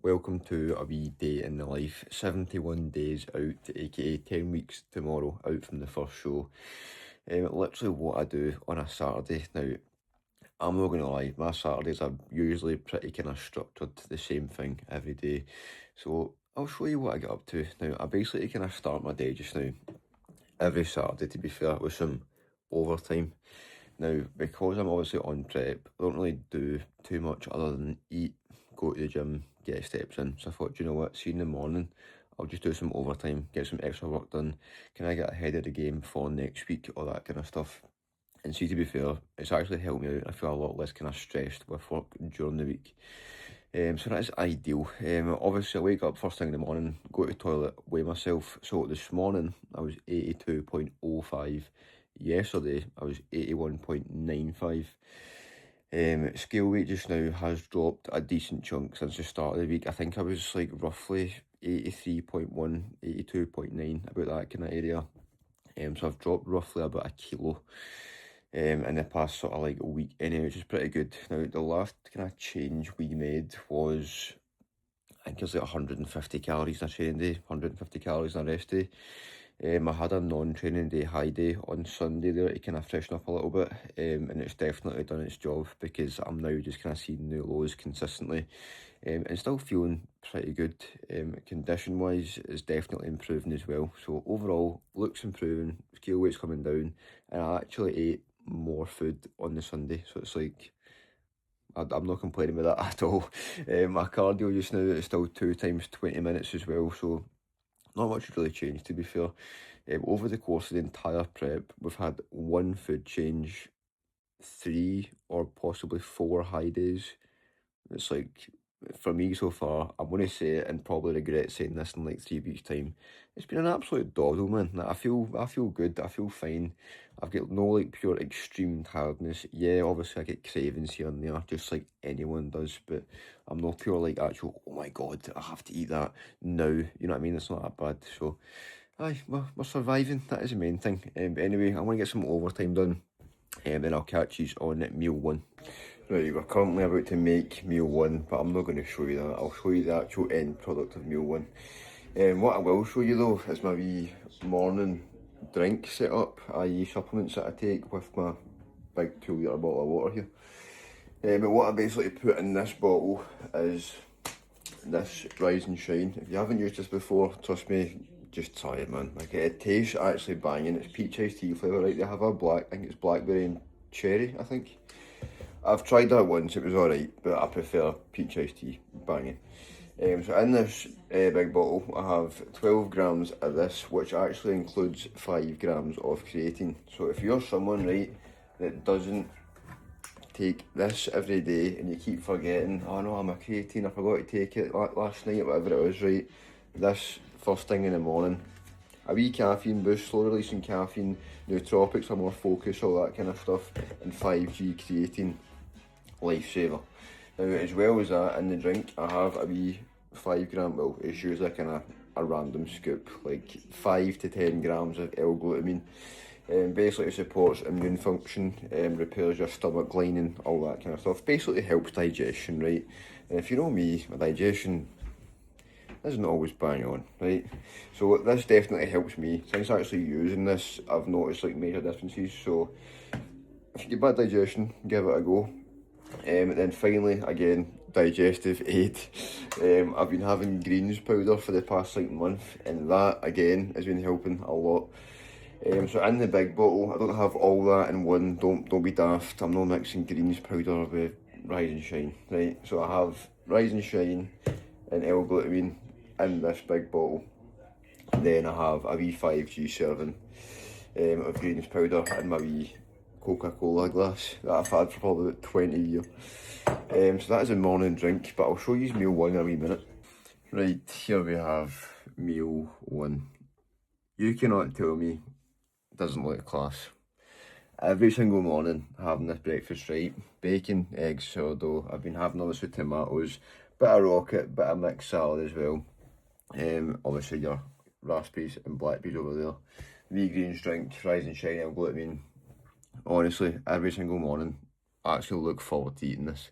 Welcome to a wee day in the life. 71 days out, aka 10 weeks tomorrow, out from the first show. Literally what I do on a Saturday. Now, I'm not going to lie, my Saturdays are usually pretty kind of structured, the same thing every day. So, I'll show you what I get up to. Now, I basically kind of start my day just now, every Saturday to be fair, with some overtime. Now, because I'm obviously on prep, I don't really do too much other than eat, go to the gym, get steps in. So I thought, do you know what, see in the morning, I'll just do some overtime, get some extra work done. Can I get ahead of the game for next week, all that kind of stuff? And see, to be fair, it's actually helped me out. I feel a lot less kind of stressed with work during the week. So that is ideal. Obviously, I wake up first thing in the morning, go to the toilet, weigh myself. So this morning, I was 82.05. Yesterday, I was 81.95. Scale weight just now has dropped a decent chunk since the start of the week. I think I was like roughly 83.1, 82.9, about that kind of area. So I've dropped roughly about a kilo in the past sort of like a week anyway, which is pretty good. Now, the last kind of change we made was, I think it was like 150 calories in a training day, 150 calories in a rest day. I had a non-training day high day on Sunday there to kind of freshen up a little bit, and it's definitely done its job because I'm now just kind of seeing new lows consistently, and still feeling pretty good. Condition-wise, it's definitely improving as well. So overall, looks improving, scale weight's coming down, and I actually ate more food on the Sunday, so it's like I'm not complaining with that at all. My cardio just now is still 2 times 20 minutes as well, so not much has really changed to be fair. Over the course of the entire prep, we've had one food change, 3 or possibly 4 high days. It's like, for me so far, I'm going to say it and probably regret saying this in like 3 weeks' time. It's been an absolute doddle, man. Like, I feel good. I feel fine. I've got no like pure extreme tiredness. Yeah, obviously I get cravings here and there, just like anyone does. But I'm not pure like actual. Oh my god, I have to eat that now. You know what I mean? It's not that bad. So, aye, we're surviving. That is the main thing. But anyway, I want to get some overtime done. And then I'll catch you on meal one. Right, we're currently about to make meal one, but I'm not going to show you that. I'll show you the actual end product of meal one. What I will show you though is my wee morning drink setup, i.e. supplements that I take with my big 2 litre bottle of water here. But what I basically put in this bottle is this Rise and Shine. If you haven't used this before, trust me, just try it, man. Like, it tastes actually banging. It's peach iced tea flavour, right? They have a black, I think it's blackberry and cherry, I think. I've tried that once, it was alright, but I prefer peach iced tea, banging. So in this big bottle, I have 12 grams of this, which actually includes 5 grams of creatine. So if you're someone, right, that doesn't take this every day and you keep forgetting, oh no, I'm a creatine, I forgot to take it last night, whatever it was, right, this first thing in the morning, a wee caffeine boost, slow releasing caffeine, nootropics are more focused, all that kind of stuff, and 5G creatine, lifesaver. Now, as well as that, in the drink, I have a wee 5 gram, well, it's usually kind of a random scoop, like 5 to 10 grams of L-glutamine. Basically it supports immune function, repairs your stomach lining, all that kind of stuff. Basically helps digestion, right? And if you know me, my digestion isn't always bang on, right? So this definitely helps me. Since actually using this, I've noticed like major differences. So if you get bad digestion, give it a go. And then finally, again, digestive aid. I've been having greens powder for the past like month, and that again has been helping a lot. So in the big bottle, I don't have all that in one. Don't be daft. I'm not mixing greens powder with Rise and Shine, right? So I have Rise and Shine and L-glutamine in this big bottle. Then I have a wee 5G serving of greens powder in my wee Coca-Cola glass that I've had for probably about 20 years. So that is a morning drink, but I'll show you meal one in a wee minute. Right, here we have meal one. You cannot tell me it doesn't look class. Every single morning having this breakfast, right? Bacon, eggs, sourdough. I've been having this with tomatoes, bit of rocket, bit of mixed salad as well. Obviously your raspberries and blackberries over there. Wee greens drink, Rise and Shine, L-glutamine. Honestly, every single morning, I actually look forward to eating this.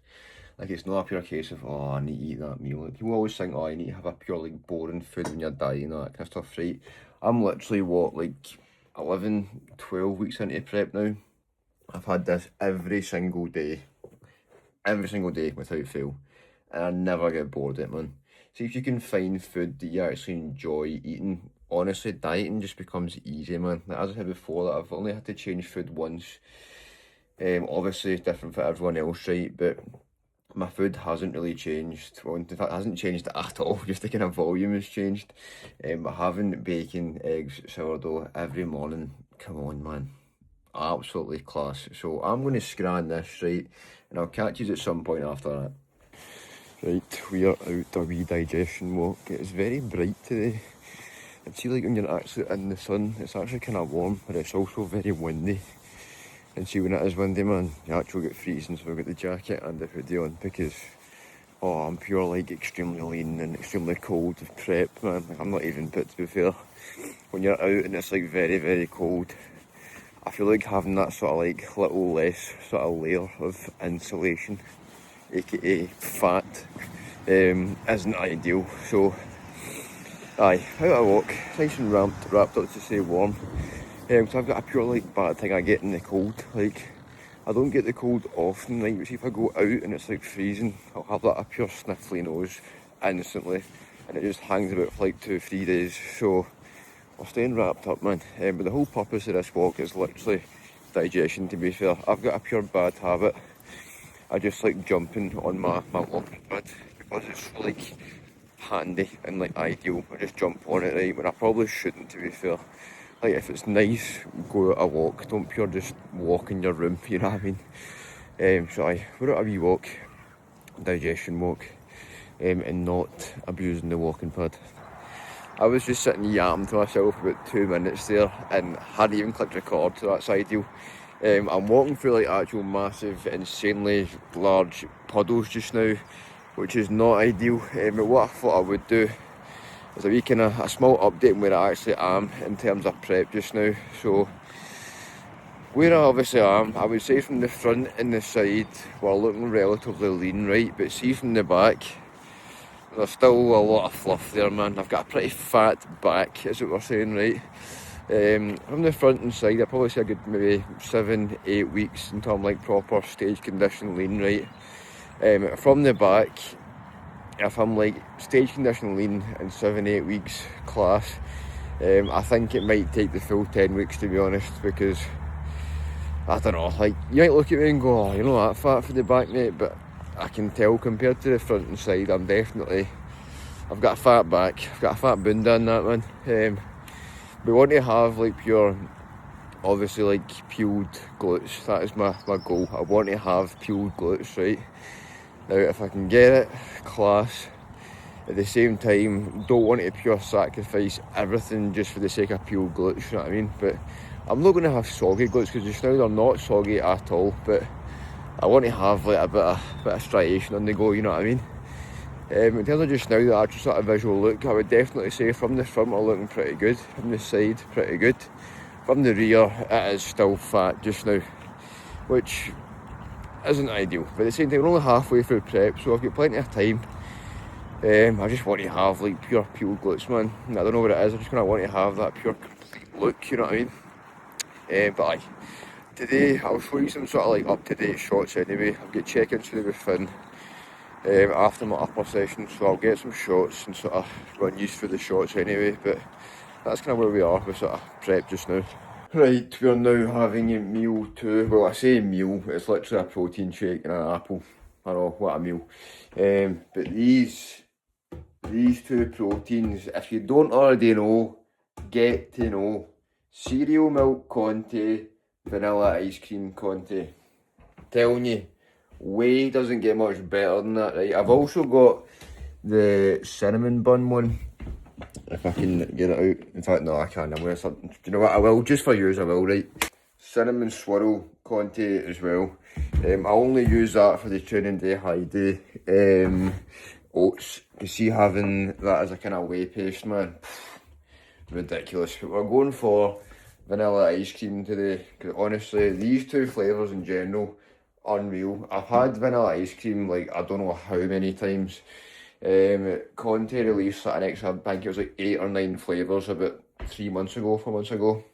Like, it's not a pure case of, oh, I need to eat that meal. Like, people always think, oh, you need to have a pure, like, boring food when you're dying, all that kind of stuff, right? I'm literally, what, like, 11, 12 weeks into prep now. I've had this every single day without fail. And I never get bored of it, man. See, if you can find food that you actually enjoy eating, honestly, dieting just becomes easy, man. Like, as I said before, that I've only had to change food once. Obviously, it's different for everyone else, right? But my food hasn't really changed. Well, in fact, it hasn't changed at all. Just the kind of volume has changed. But having bacon, eggs, sourdough every morning, come on, man. Absolutely class. So I'm going to scran this, right? And I'll catch you at some point after that. Right, we are out a wee digestion walk. It's very bright today. I see, like, when you're actually in the sun, it's actually kind of warm, but it's also very windy. And see, when it is windy, man, you actually get freezing, so I've got the jacket and the hoodie on because, oh, I'm pure, like, extremely lean and extremely cold with prep, man. Like, I'm not even fit, to be fair. When you're out and it's, like, very, very cold, I feel like having that sort of, like, little less sort of layer of insulation, aka fat, isn't ideal. So, aye, out a walk, nice and wrapped up to say warm. So I've got a pure, like, bad thing I get in the cold. Like, I don't get the cold often, like, but see if I go out and it's, like, freezing, I'll have that a pure sniffly nose instantly, and it just hangs about for like 2-3 days. So I'm staying wrapped up, man. But the whole purpose of this walk is literally digestion, to be fair. I've got a pure bad habit. I just like jumping on my walking pad because it's like handy and like ideal. I just jump on it, right, when I probably shouldn't, to be fair. Like, if it's nice, go out a walk. Don't pure just walk in your room, you know what I mean? So we're out a wee walk, digestion walk, and not abusing the walking pad. I was just sitting yamming to myself for about 2 minutes there and hadn't even clicked record, so that's ideal. I'm walking through, like, actual massive, insanely large puddles just now, which is not ideal. But what I thought I would do is a wee kind of a small update on where I actually am in terms of prep just now. So where I obviously am, I would say from the front and the side, we're looking relatively lean, right? But see, from the back, there's still a lot of fluff there, man. I've got a pretty fat back, is what we're saying, right? From the front and side, I'd probably say a good maybe 7-8 weeks until I'm like proper stage condition lean, right? From the back, if I'm like stage condition lean in 7-8 weeks class, I think it might take the full 10 weeks, to be honest, because I don't know, like, you might look at me and go, oh, you're not that fat for the back, mate, but I can tell compared to the front and side, I've got a fat back, I've got a fat bunda in that, man. We want to have like pure, obviously, like peeled glutes. That is my goal. I want to have peeled glutes, right? Now, if I can get it, class. At the same time, don't want to pure sacrifice everything just for the sake of peeled glutes, you know what I mean? But I'm not going to have soggy glutes because just now they're not soggy at all. But I want to have like a bit of striation on the go, you know what I mean? In terms of just now, the actual sort of visual look, I would definitely say from the front we're looking pretty good, from the side pretty good. From the rear, it is still fat just now, which isn't ideal. But at the same time, we're only halfway through prep, so I've got plenty of time. I just want to have like pure peeled glutes, man. And I don't know what it is, I just kind of want to have that pure complete look, you know what I mean? But aye, today I'll show you some sort of like up-to-date shots anyway. I've got check-ins with Finn after my upper session, so I'll get some shots and sort of run you through the shots anyway. But that's kind of where we are with sort of prep just now. Right, we are now having a meal too. Well, I say meal, it's literally a protein shake and an apple. I know, what a meal. But these two proteins, if you don't already know, get to know. Cereal milk Conte, vanilla ice cream Conte. Telling you, way doesn't get much better than that, right? I've also got the cinnamon bun one, if I can get it out. In fact, no, I can't. I'm going to, do you know what, I will, just for yours, I will, right? Cinnamon swirl Conte as well. I only use that for the training day high day. Oats, you see, having that as a kind of whey paste, man, ridiculous. But we're going for vanilla ice cream today, because honestly, these two flavours in general unreal. I've had vanilla ice cream like I don't know how many times. Conte released like an extra, I think it was like 8 or 9 flavours about 3 months ago, 4 months ago.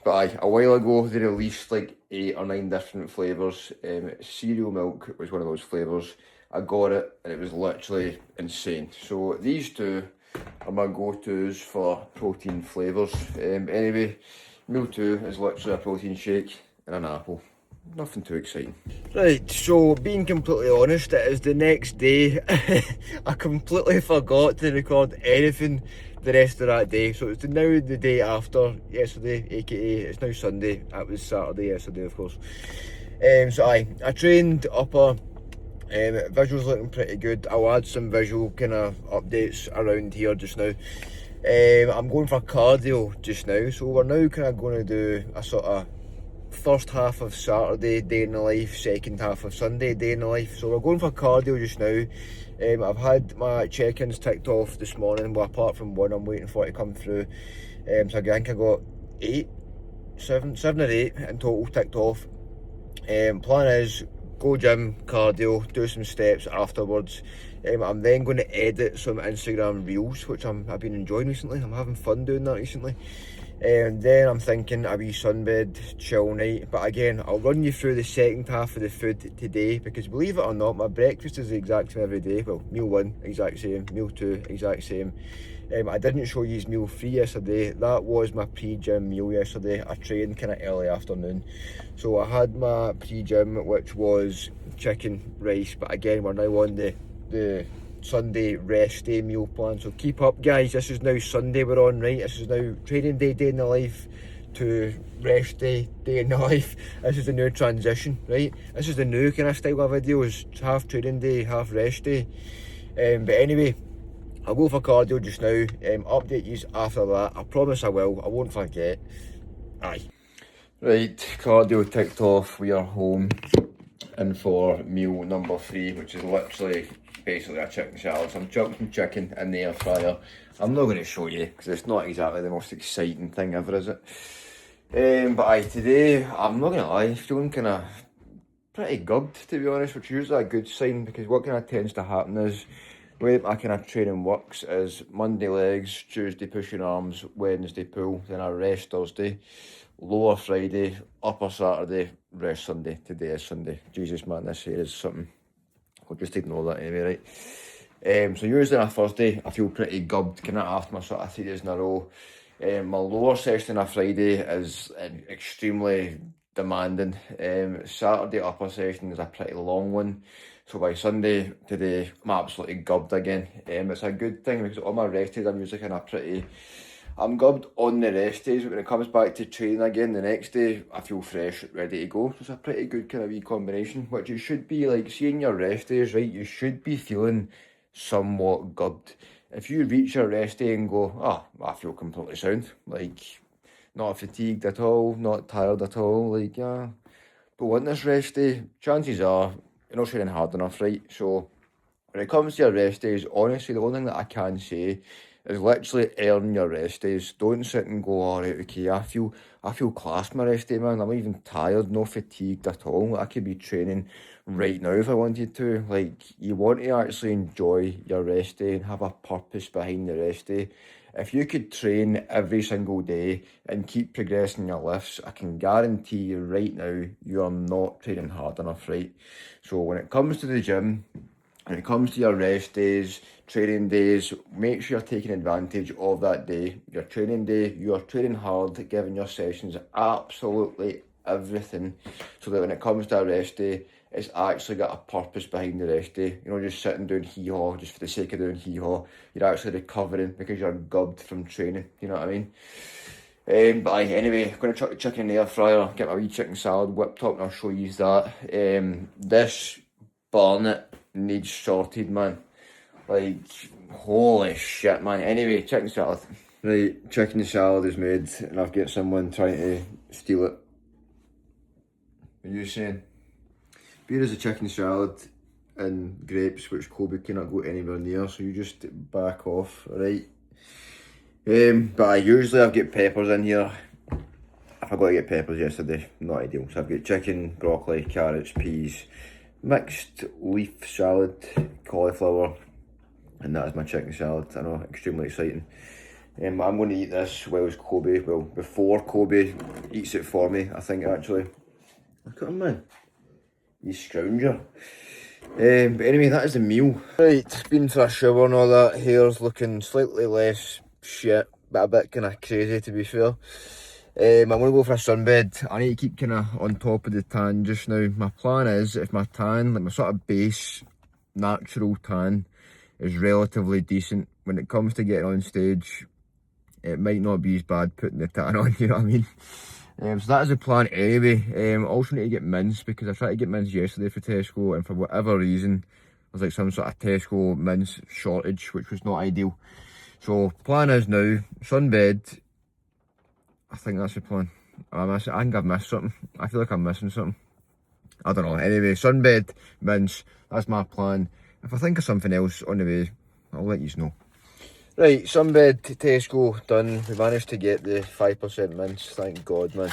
But aye, a while ago they released like 8 or 9 different flavours. Cereal milk was one of those flavours. I got it and it was literally insane. So these two are my go-tos for protein flavours. Anyway, meal 2 is literally a protein shake and an apple. Nothing too exciting. Right, so being completely honest, it is the next day. I completely forgot to record anything the rest of that day. So it's now the day after yesterday, aka it's now Sunday. It was Saturday yesterday, of course. So I trained upper. Visuals looking pretty good. I'll add some visual kind of updates around here just now. I'm going for cardio just now, so we're now kind of going to do a sort of first half of Saturday, day in the life, second half of Sunday, day in the life. So we're going for cardio just now. I've had my check-ins ticked off this morning, well apart from one I'm waiting for it to come through. So I think I got 7 or 8 in total ticked off. Plan is go gym, cardio, do some steps afterwards. I'm then going to edit some Instagram reels, which I've been enjoying recently. I'm having fun doing that recently. Then I'm thinking a wee sunbed, chill night. But again, I'll run you through the second half of the food today, because believe it or not, my breakfast is the exact same every day. Well, meal 1, exact same. Meal 2, exact same. I didn't show you meal 3 yesterday. That was my pre-gym meal yesterday. I trained kind of early afternoon. So I had my pre-gym, which was chicken, rice. But again, we're now on the Sunday rest day meal plan. So keep up, guys. This is now Sunday we're on, right? This is now training day, day in the life, to rest day, day in the life. This is the new transition, right? This is the new kind of style of videos. Half training day, half rest day. But anyway, I'll go for cardio just now. Update you after that. I promise I will. I won't forget. Aye. Right, cardio ticked off. We are home. And for meal number 3, which is literally basically a chicken salad. So I'm chucking chicken in the air fryer. I'm not going to show you because it's not exactly the most exciting thing ever, is it? But aye, today, I'm not going to lie, feeling kind of pretty gubbed, to be honest, which is usually a good sign, because what kind of tends to happen is, the way that my kind of training works is Monday legs, Tuesday pushing arms, Wednesday pull, then I rest Thursday, lower Friday, upper Saturday, rest Sunday. Today is Sunday. Jesus man, this here is something. I'll just ignore that anyway, right? So usually on a Thursday, I feel pretty gubbed, kind of after my sort of 3 days in a row. My lower session on a Friday is extremely demanding. Saturday upper session is a pretty long one. So by Sunday today, I'm absolutely gubbed again. It's a good thing because on my rest days, I'm usually kind of I'm gubbed on the rest days, but when it comes back to training again the next day, I feel fresh, ready to go. So it's a pretty good kind of wee combination, which it should be like, seeing your rest days, right, you should be feeling somewhat gubbed. If you reach your rest day and go, oh, I feel completely sound, like, not fatigued at all, not tired at all, like, yeah. But on this rest day, chances are, you're not training hard enough, right? So when it comes to your rest days, honestly, the only thing that I can say is literally earn your rest days. Don't sit and go, all right, okay, I feel class my rest day, man. I'm not even tired, no fatigued at all. I could be training right now if I wanted to. Like, you want to actually enjoy your rest day and have a purpose behind the rest day. If you could train every single day and keep progressing your lifts, I can guarantee you right now, you are not training hard enough, right? So when it comes to the gym, when it comes to your rest days, training days, make sure you're taking advantage of that day. Your training day, you are training hard, giving your sessions absolutely everything, so that when it comes to a rest day, it's actually got a purpose behind the rest day. You're not just sitting doing hee-haw just for the sake of doing hee-haw. You're actually recovering because you're gubbed from training, you know what I mean? But anyway, I'm going to chuck the chicken in the air fryer, get my wee chicken salad whipped up, and I'll show you that. This barnet needs sorted, man. Like, holy shit, man. Anyway, chicken salad. Right, chicken salad is made, and I've got someone trying to steal it. What are you saying? Here is a chicken salad and grapes, which Kobe cannot go anywhere near, so you just back off, right? But usually I've got peppers in here. I've forgot to get peppers yesterday, not ideal. So I've got chicken, broccoli, carrots, peas, mixed leaf salad, cauliflower, and that is my chicken salad. I know, extremely exciting. I'm going to eat this whilst Kobe, well, before Kobe eats it for me, I think, actually. Look at him, man. You scrounger. But anyway, that is the meal. Right, been for a shower and all that. Hair's looking slightly less shit, but a bit kind of crazy, to be fair. I'm going to go for a sunbed. I need to keep kind of on top of the tan just now. My plan is, if my tan, like my sort of base natural tan, is relatively decent, when it comes to getting on stage, it might not be as bad putting the tan on, you know what I mean? So that is the plan anyway. Also need to get mince, because I tried to get mince yesterday for Tesco, and for whatever reason, there's like some sort of Tesco mince shortage, which was not ideal. So plan is now, sunbed. I think that's the plan. I think I've missed something. I feel like I'm missing something. I don't know. Anyway, sunbed, mince, that's my plan. If I think of something else on the way, I'll let you know. Right, sunbed, Tesco, done. We managed to get the 5% mince, thank God, man.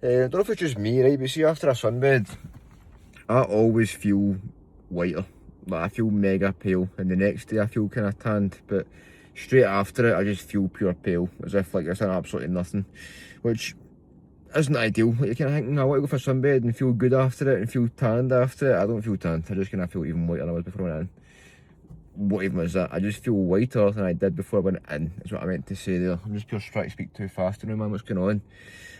I don't know if it's just me, right, but see, after a sunbed, I always feel whiter. Like, I feel mega pale, and the next day I feel kind of tanned, but straight after it, I just feel pure pale, as if like there's absolutely nothing, which isn't ideal. Like, you're kind of thinking, I want to go for sunbed and feel good after it and feel tanned after it. I don't feel tanned, I just kind of feel even whiter than I was before I went in. What even was that? I just feel whiter than I did before I went in, is what I meant to say there. I'm just pure trying to speak too fast now, man. What's going on?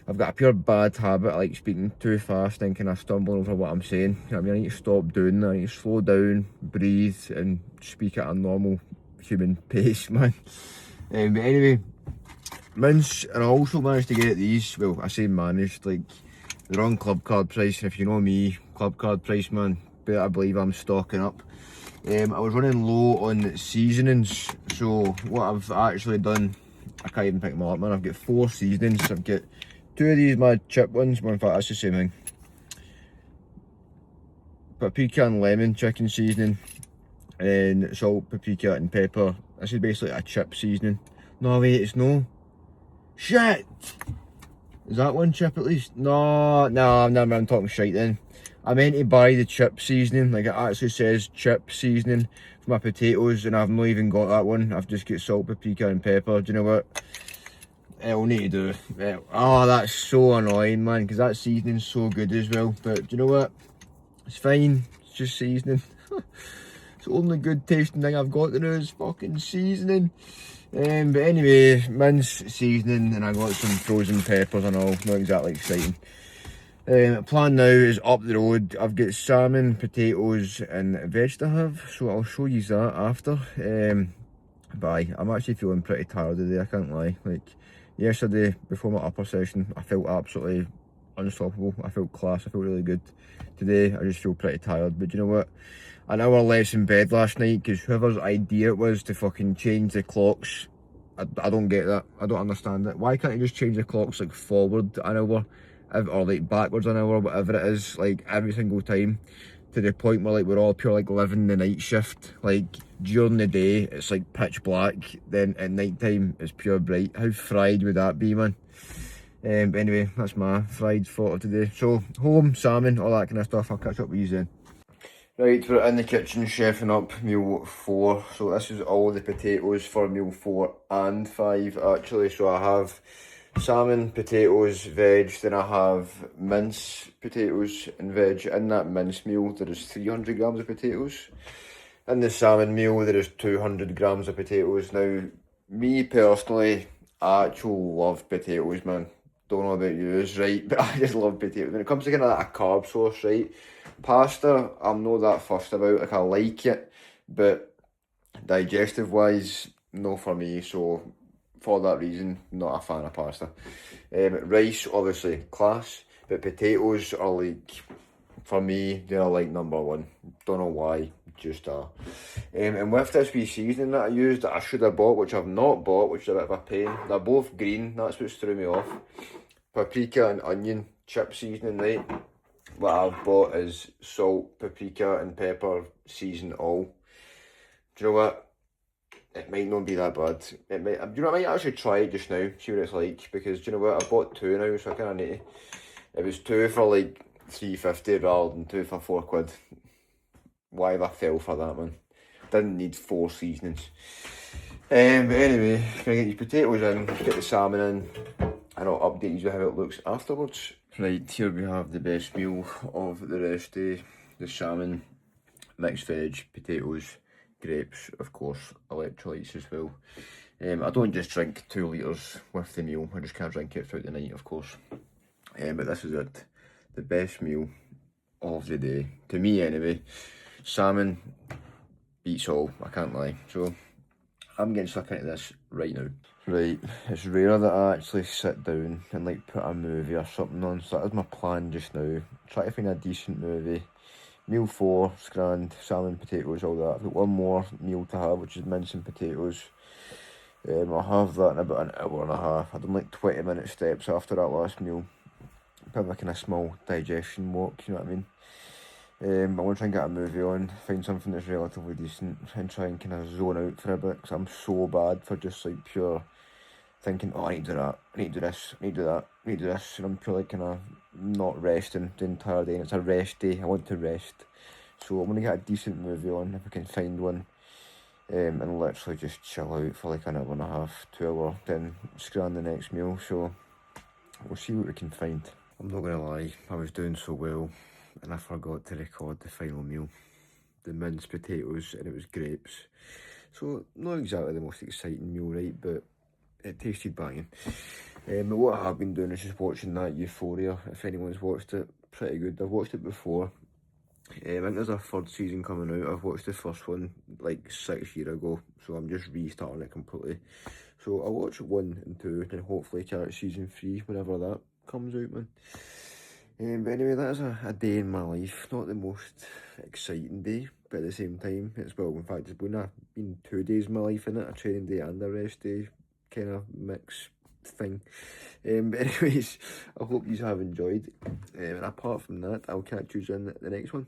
I've got a pure bad habit of like speaking too fast and kind of stumbling over what I'm saying. You know what I mean? I need to stop doing that. I need to slow down, breathe, and speak at a normal human pace, man. But anyway, mince, and I also managed to get these. Well, I say managed, like they're on club card price, and if you know me, club card price, man, better believe I'm stocking up. I was running low on seasonings, so what I've actually done, I can't even pick them all up, man. I've got 4 seasonings. I've got 2 of these mad chip ones, well, in fact that's the same thing. Paprika and lemon chicken seasoning, and salt, paprika and pepper. This is basically a chip seasoning. No wait, it's no. Shit! Is that one chip at least? No, I'm talking shite then. I meant to buy the chip seasoning, like it actually says chip seasoning for my potatoes, and I've not even got that one. I've just got salt, paprika and pepper. Do you know what I'll need to do? Oh, that's so annoying, man, because that seasoning's so good as well. But do you know what? It's fine, it's just seasoning. It's the only good tasting thing I've got to do is fucking seasoning. But anyway, mince, seasoning, and I got some frozen peppers and all. Not exactly exciting. Plan now is up the road. I've got salmon, potatoes and veg to have, so I'll show you that after. But I'm actually feeling pretty tired today, I can't lie. Like yesterday, before my upper session, I felt absolutely unstoppable. I felt class, I felt really good. Today, I just feel pretty tired, but you know what? An hour less in bed last night, because whoever's idea it was to fucking change the clocks, I don't get that. I don't understand it. Why can't you just change the clocks like forward an hour? Or like backwards an hour, whatever it is, like every single time, to the point where like we're all pure like living the night shift. Like during the day it's like pitch black, then at night time it's pure bright. How fried would that be, man? But anyway, that's my fried photo today. So home, salmon, all that kind of stuff. I'll catch up with you then. Right, we're in the kitchen chefing up meal 4. So this is all the potatoes for meal 4 and 5 actually. So I have salmon, potatoes, veg, then I have mince, potatoes and veg. In that mince meal there is 300 grams of potatoes. In the salmon meal there is 200 grams of potatoes. Now, me personally, I actually love potatoes, man. Don't know about you, right? But I just love potatoes. When it comes to kind of like a carb source, right? Pasta, I'm not that fussed about. Like, I like it, but digestive wise, no for me. So for that reason, not a fan of pasta. Rice, obviously, class, but potatoes are like, for me, they're like number 1. Don't know why, just and with this wee seasoning that I used, that I should have bought, which I've not bought, which is a bit of a pain. They're both green, that's what threw me off. Paprika and onion chip seasoning, right? What I've bought is salt, paprika and pepper, season all. Do you know what? it might not be that bad. It might, do you know what, I might actually try it just now, see what it's like, because do you know what, I bought two now, so I kind of need to, it was two for like 350 rather than two for £4. Why have I fell for that, man? Didn't need 4 seasonings. But anyway, gonna get these potatoes in, get the salmon in, and I'll update you how it looks afterwards. Right, here we have the best meal of the rest day. The salmon, mixed veg, potatoes, grapes, of course, electrolytes as well. I don't just drink 2 litres with the meal, I just can't drink it throughout the night, of course. But this is it, the best meal of the day, to me anyway. Salmon beats all, I can't lie. So I'm getting stuck into this right now. Right, it's rare that I actually sit down and like put a movie or something on, so that is my plan just now. Try to find a decent movie. Meal 4, it's grand, salmon, potatoes, all that. I've got one more meal to have, which is mince and potatoes. I'll have that in about an hour and a half. I've done like 20-minute steps after that last meal. Bit of a kind of small digestion walk, you know what I mean? I want to try and get a movie on, find something that's relatively decent, and try and kind of zone out for a bit, because I'm so bad for just like pure thinking, oh, I need to do that, I need to do this, I need to do that, I need to do this, and I'm purely kind of not resting the entire day, and it's a rest day, I want to rest. So I'm going to get a decent movie on, if I can find one, and literally just chill out for like an hour and a half, 2 hours, then scran the next meal, so we'll see what we can find. I'm not going to lie, I was doing so well, and I forgot to record the final meal. The minced potatoes, and it was grapes. So, not exactly the most exciting meal, right, but it tasted banging. But what I have been doing is just watching that Euphoria, if anyone's watched it. Pretty good. I've watched it before. I think there's a 3rd season coming out. I've watched the first one like 6 years ago, so I'm just restarting it completely. So I'll watch 1 and 2, and hopefully catch season 3 whenever that comes out, man. But anyway, that is a day in my life. Not the most exciting day, but at the same time, it's, well, in fact, it's been 2 days in my life, innit? A training day and a rest day, kind of mix thing. But anyways, I hope you have enjoyed. And apart from that, I'll catch you in the next one.